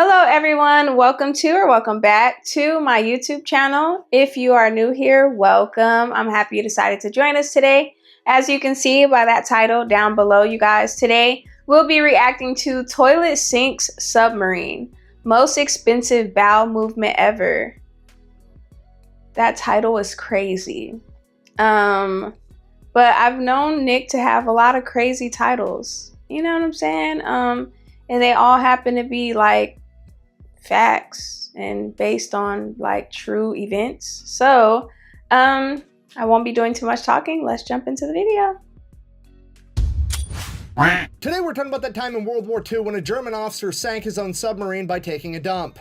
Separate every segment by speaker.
Speaker 1: Hello everyone, welcome to or welcome back to my YouTube channel. If you are new here, welcome. I'm happy you decided to join us today. As you can see by that title down below, you guys, today we'll be reacting to Toilet Sinks Submarine, most expensive bowel movement ever. That title was crazy. But I've known Nick to have a lot of crazy titles. You know what I'm saying? And they all happen to be like facts and based on like true events. So I won't be doing too much talking. Let's jump into the video.
Speaker 2: Today we're talking about that time in World War II when a German officer sank his own submarine by taking a dump.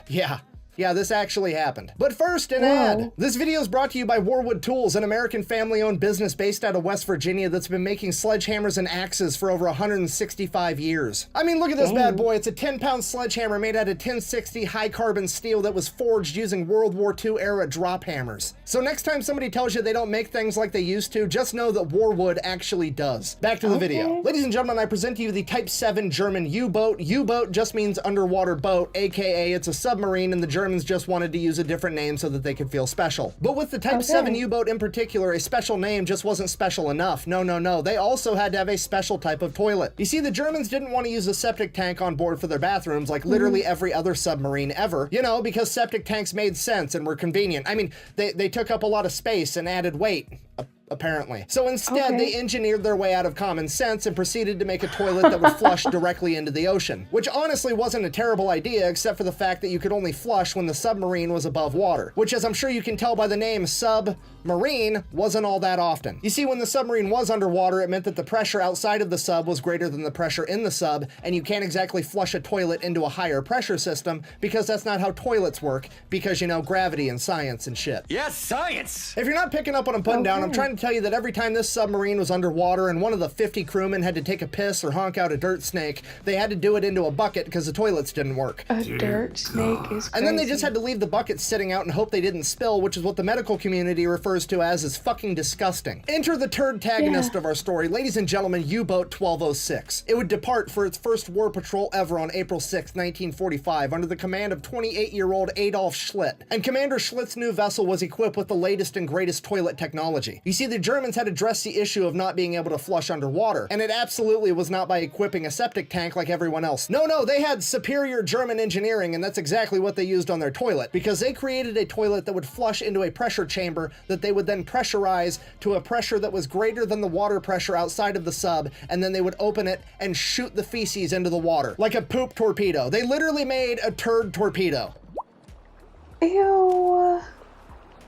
Speaker 2: Yeah, this actually happened. But first, an ad. This video is brought to you by Warwood Tools, an American family-owned business based out of West Virginia that's been making sledgehammers and axes for over 165 years. I mean, look at this bad boy. It's a 10-pound sledgehammer made out of 1060 high-carbon steel that was forged using World War II era drop hammers. So next time somebody tells you they don't make things like they used to, just know that Warwood actually does. Back to the video. Ladies and gentlemen, I present to you the Type 7 German U-boat. U-boat just means underwater boat, aka it's a submarine, and the Germans just wanted to use a different name so that they could feel special. But with the Type 7 U-boat in particular, a special name just wasn't special enough. No. They also had to have a special type of toilet. You see, the Germans didn't want to use a septic tank on board for their bathrooms like literally every other submarine ever, you know, because septic tanks made sense and were convenient. I mean, they took up a lot of space and added weight. Apparently. So instead, they engineered their way out of common sense and proceeded to make a toilet that would flush directly into the ocean, which honestly wasn't a terrible idea except for the fact that you could only flush when the submarine was above water, which, as I'm sure you can tell by the name Submarine, wasn't all that often. You see, when the submarine was underwater, it meant that the pressure outside of the sub was greater than the pressure in the sub, and you can't exactly flush a toilet into a higher pressure system because that's not how toilets work, because, you know, gravity and science and shit.
Speaker 3: Yes, science!
Speaker 2: If you're not picking up what I'm putting down, I'm trying to tell you that every time this submarine was underwater and one of the 50 crewmen had to take a piss or honk out a dirt snake, they had to do it into a bucket because the toilets didn't work.
Speaker 1: A dirt snake is crazy.
Speaker 2: And then they just had to leave the bucket sitting out and hope they didn't spill, which is what the medical community refers to as fucking disgusting. Enter the turd-tagonist of our story, ladies and gentlemen, U-boat 1206. It would depart for its first war patrol ever on April 6, 1945, under the command of 28-year-old Adolf Schlitt. And Commander Schlitt's new vessel was equipped with the latest and greatest toilet technology. You see, the Germans had addressed the issue of not being able to flush underwater, and it absolutely was not by equipping a septic tank like everyone else. No, they had superior German engineering, and that's exactly what they used on their toilet, because they created a toilet that would flush into a pressure chamber that they would then pressurize to a pressure that was greater than the water pressure outside of the sub, and then they would open it and shoot the feces into the water, like a poop torpedo. They literally made a turd torpedo.
Speaker 1: Ew.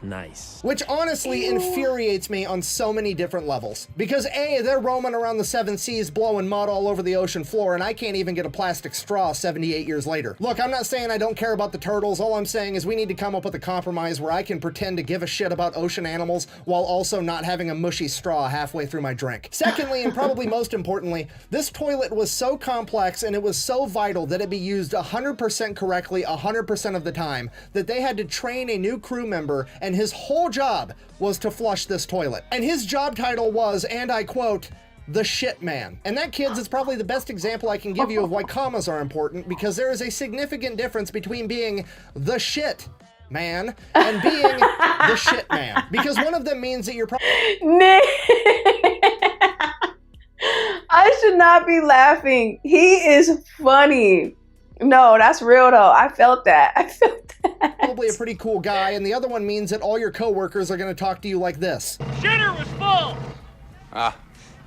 Speaker 2: Nice. Which honestly infuriates me on so many different levels. Because A, they're roaming around the 7 seas blowing mud all over the ocean floor, and I can't even get a plastic straw 78 years later. Look, I'm not saying I don't care about the turtles. All I'm saying is we need to come up with a compromise where I can pretend to give a shit about ocean animals while also not having a mushy straw halfway through my drink. Secondly, and probably most importantly, this toilet was so complex and it was so vital that it be used 100% correctly 100% of the time that they had to train a new crew member, and his whole job was to flush this toilet. And his job title was, and I quote, the shit man. And that, kids, is probably the best example I can give you of why commas are important, because there is a significant difference between being the shit man and being the shit man. Because one of them means that you're probably...
Speaker 1: Nick! I should not be laughing. He is funny. No, that's real though. I felt that.
Speaker 2: Probably a pretty cool guy, and the other one means that all your coworkers are going to talk to you like this.
Speaker 3: Shitter was full!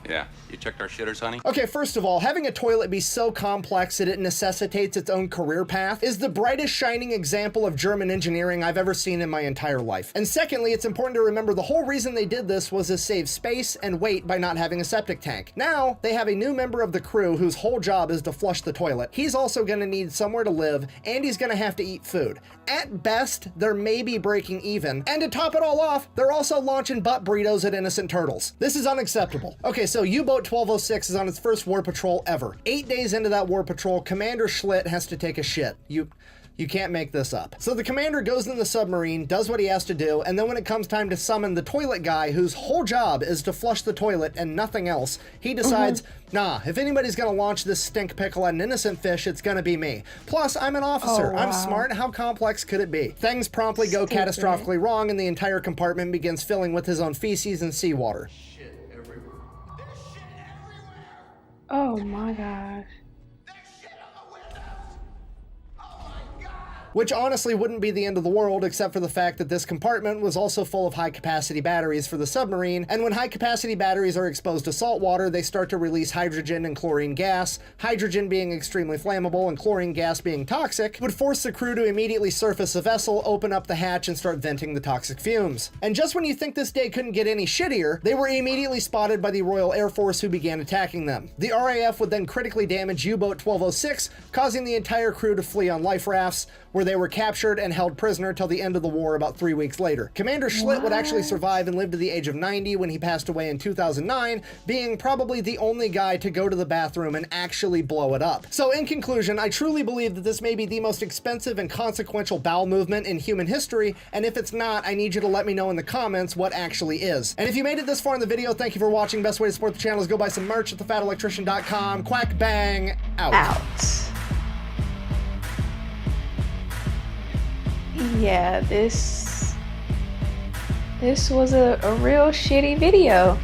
Speaker 3: Yeah. You checked our shitters, honey?
Speaker 2: Okay, first of all, having a toilet be so complex that it necessitates its own career path is the brightest shining example of German engineering I've ever seen in my entire life. And secondly, it's important to remember the whole reason they did this was to save space and weight by not having a septic tank. Now, they have a new member of the crew whose whole job is to flush the toilet. He's also going to need somewhere to live, and he's going to have to eat food. At best, they're maybe breaking even. And to top it all off, they're also launching butt burritos at innocent turtles. This is unacceptable. Okay, so U-boat 1206 is on its first war patrol ever. 8 days into that war patrol, Commander Schlitt has to take a shit. You can't make this up. So the commander goes in the submarine, does what he has to do, and then when it comes time to summon the toilet guy, whose whole job is to flush the toilet and nothing else, he decides, nah, if anybody's gonna launch this stink pickle at an innocent fish, it's gonna be me. Plus, I'm an officer. I'm smart. How complex could it be? Things promptly go catastrophically wrong, and the entire compartment begins filling with his own feces and seawater.
Speaker 3: Shit everywhere. There's shit everywhere.
Speaker 1: Oh my gosh.
Speaker 2: Which honestly wouldn't be the end of the world, except for the fact that this compartment was also full of high-capacity batteries for the submarine, and when high-capacity batteries are exposed to salt water, they start to release hydrogen and chlorine gas. Hydrogen being extremely flammable and chlorine gas being toxic would force the crew to immediately surface the vessel, open up the hatch, and start venting the toxic fumes. And just when you think this day couldn't get any shittier, they were immediately spotted by the Royal Air Force, who began attacking them. The RAF would then critically damage U-Boat 1206, causing the entire crew to flee on life rafts, where they were captured and held prisoner till the end of the war about 3 weeks later. Commander Schlitt would actually survive and live to the age of 90 when he passed away in 2009, being probably the only guy to go to the bathroom and actually blow it up. So in conclusion, I truly believe that this may be the most expensive and consequential bowel movement in human history, and if it's not, I need you to let me know in the comments what actually is. And if you made it this far in the video, thank you for watching. Best way to support the channel is go buy some merch at thefatelectrician.com. Quack bang, out.
Speaker 1: Yeah, this was a real shitty video.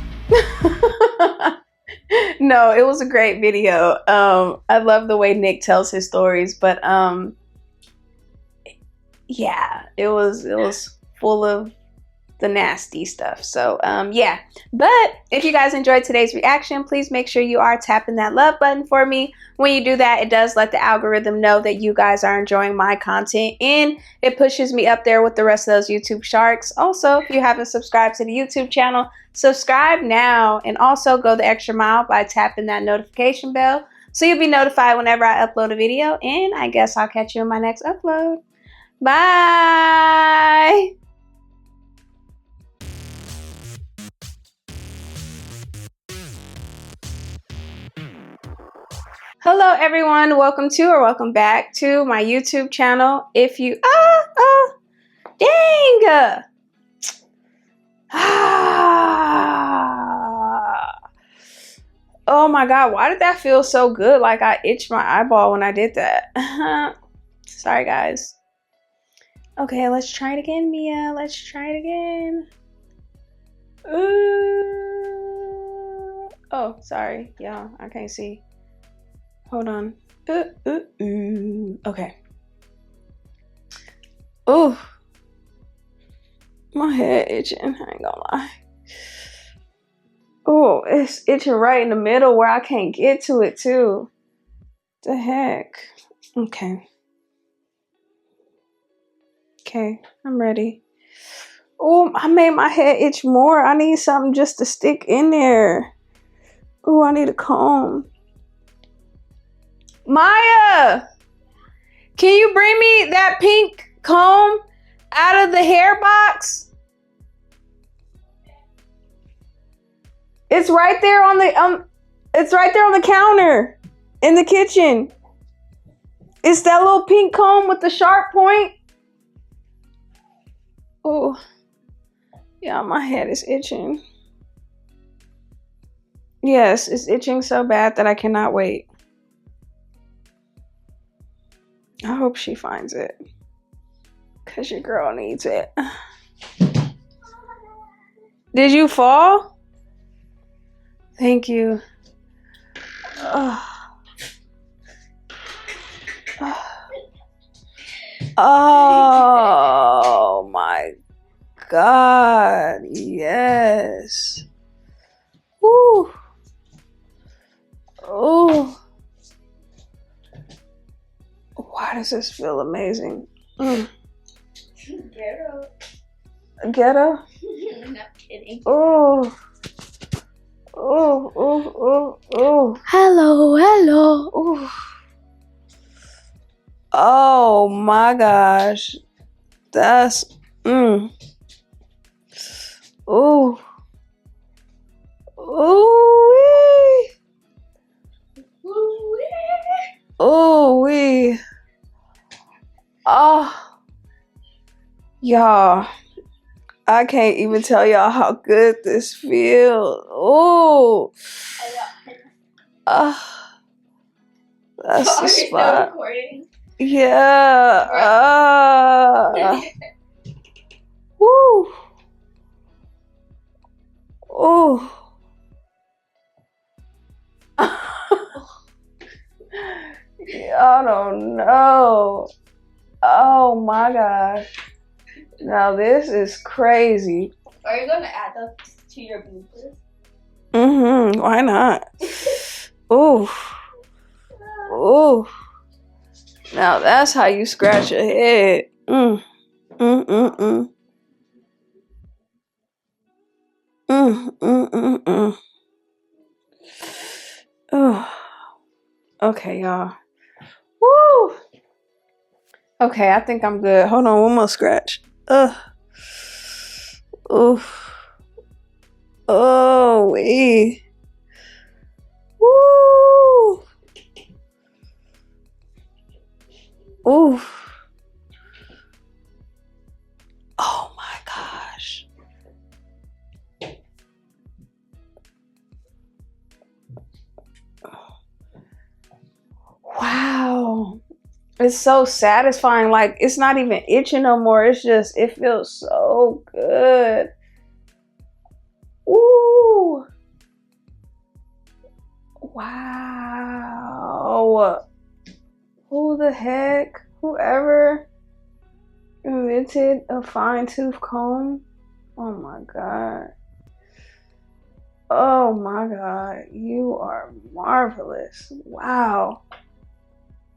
Speaker 1: No, it was a great video. I love the way Nick tells his stories, but yeah, it was full of the nasty stuff. So yeah, but if you guys enjoyed today's reaction, please make sure you are tapping that love button for me. When you do that, it does let the algorithm know that you guys are enjoying my content, and it pushes me up there with the rest of those YouTube sharks. Also, if you haven't subscribed to the YouTube channel, subscribe now, and also go the extra mile by tapping that notification bell so you'll be notified whenever I upload a video. And I guess I'll catch you in my next upload. Bye. Hello everyone, welcome to or welcome back to my YouTube channel. If you dang, oh my god, why did that feel so good? Like I itched my eyeball when I did that. Sorry guys. Okay, let's try it again, Mia. Let's try it again. Oh, sorry, y'all, I can't see. Hold on. Okay. Oh, my head itching. I ain't gonna lie. Oh, it's itching right in the middle where I can't get to it too. The heck. Okay. Okay, I'm ready. Oh, I made my head itch more. I need something just to stick in there. Oh, I need a comb. Maya, can you bring me that pink comb out of the hair box? It's right there on the it's right there on the counter in the kitchen. It's that little pink comb with the sharp point. Oh, yeah, my head is itching. Yes, it's itching so bad that I cannot wait. I hope she finds it, because your girl needs it. Did you fall? Thank you. Oh my god, yes. Woo. Oh. Why does this feel amazing?
Speaker 4: Ghetto.
Speaker 1: Ghetto?
Speaker 4: I'm not kidding.
Speaker 1: Oh. Oh, oh, oh, oh. Hello, hello. Oh. Oh my gosh. That's Oh. Oh. Oh, we. Oh, y'all, I can't even tell y'all how good this feels. Oh, that's the spot. Yeah. Woo. Oh. I don't know. Oh my gosh. Now this is crazy.
Speaker 4: Are you gonna add that to your bloopers?
Speaker 1: Mm-hmm. Why not? Ooh. Ooh. Now that's how you scratch your head. Mm. Mm-mm-mm. Mm-mm-mm-mm. Oh. Okay, y'all. Woo! Okay, I think I'm good. Hold on, one more scratch. Oof. Oh, wee. Woo! Oof. Oh my gosh. Wow. It's so satisfying. Like, it's not even itching no more. It's just, it feels so good. Ooh. Wow. Who the heck? Whoever invented a fine tooth comb? Oh my God. Oh my God. You are marvelous. Wow.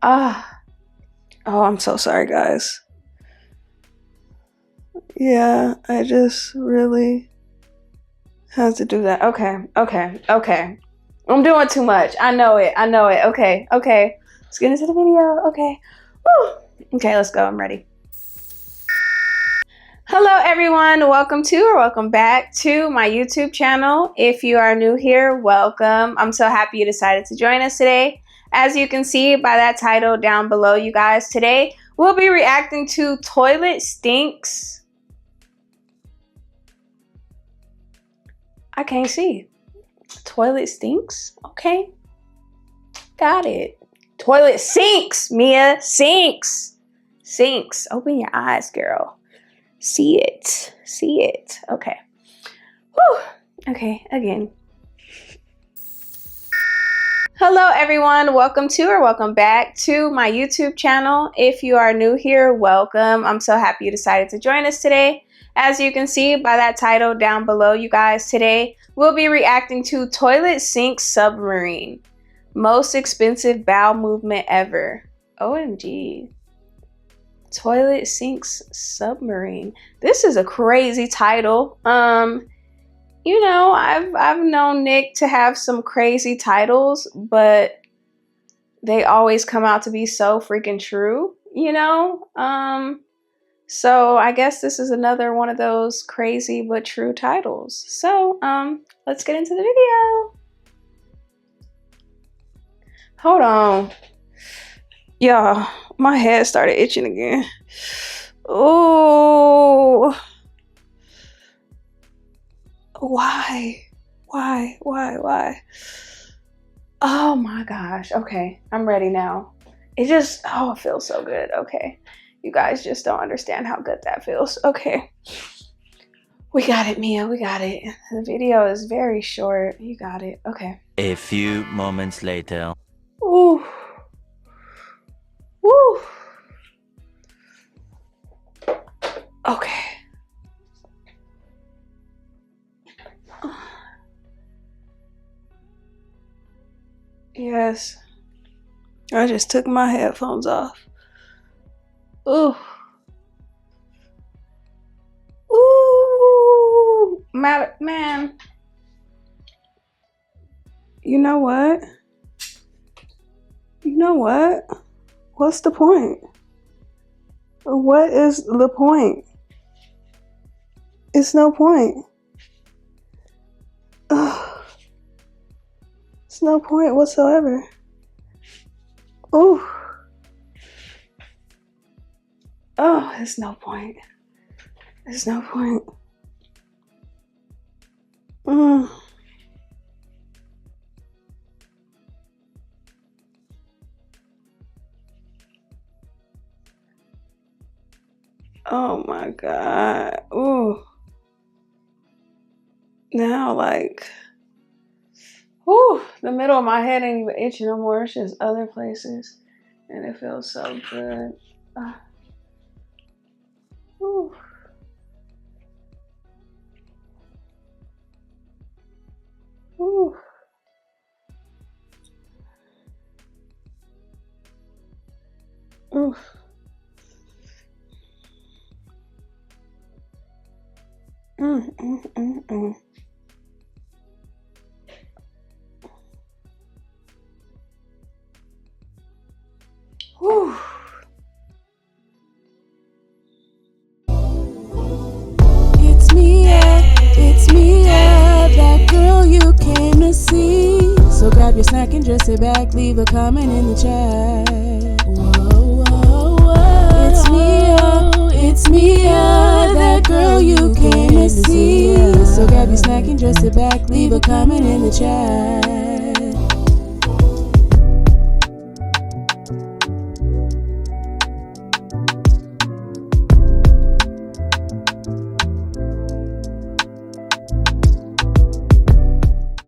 Speaker 1: Ah. Oh, I'm so sorry, guys. Yeah, I just really had to do that. Okay. I'm doing too much. I know it. Okay. Let's get into the video. Okay. Woo. Okay, let's go. I'm ready. Hello, everyone. Welcome back to my YouTube channel. If you are new here, welcome. I'm so happy you decided to join us today. As you can see by that title down below, you guys, today we'll be reacting to Toilet Stinks. I can't see. Toilet Stinks? Okay. Got it. Toilet Sinks, Mia. Sinks. Open your eyes, girl. See it. Okay. Whew. Okay, again. Hello, everyone. Welcome back to my YouTube channel. If you are new here, welcome. I'm so happy you decided to join us today. As you can see by that title down below, you guys, today we'll be reacting to Toilet Sink Submarine. Most expensive bowel movement ever. OMG. Toilet Sinks Submarine. This is a crazy title. You know, I've known Nick to have some crazy titles, but they always come out to be so freaking true, you know? So I guess this is another one of those crazy but true titles. So, let's get into the video. Hold on. Y'all, my head started itching again. Oh. Why? Oh my gosh. Okay, I'm ready now. It feels so good. Okay. You guys just don't understand how good that feels. Okay. We got it, Mia. We got it. The video is very short. You got it. Okay.
Speaker 5: A few moments later.
Speaker 1: Ooh. Woo. Okay. Yes. I just took my headphones off. Ooh. Ooh. Man. You know what? What's the point? What is the point? It's no point. Ugh. It's no point whatsoever. Ooh. Oh, there's no point. There's no point. Oh my God. Ooh. Now, like, the middle of my head ain't even itching no more. It's just other places. And it feels so good. Ooh. Ooh. Ooh. Whew.
Speaker 6: It's Miaaaa, that girl you came to see. So grab your snack and just sit back, leave a comment in the chat. Whoa, whoa, whoa. It's Miaaaa, that girl you came to see. So grab your snack and just sit back, leave a comment in the chat.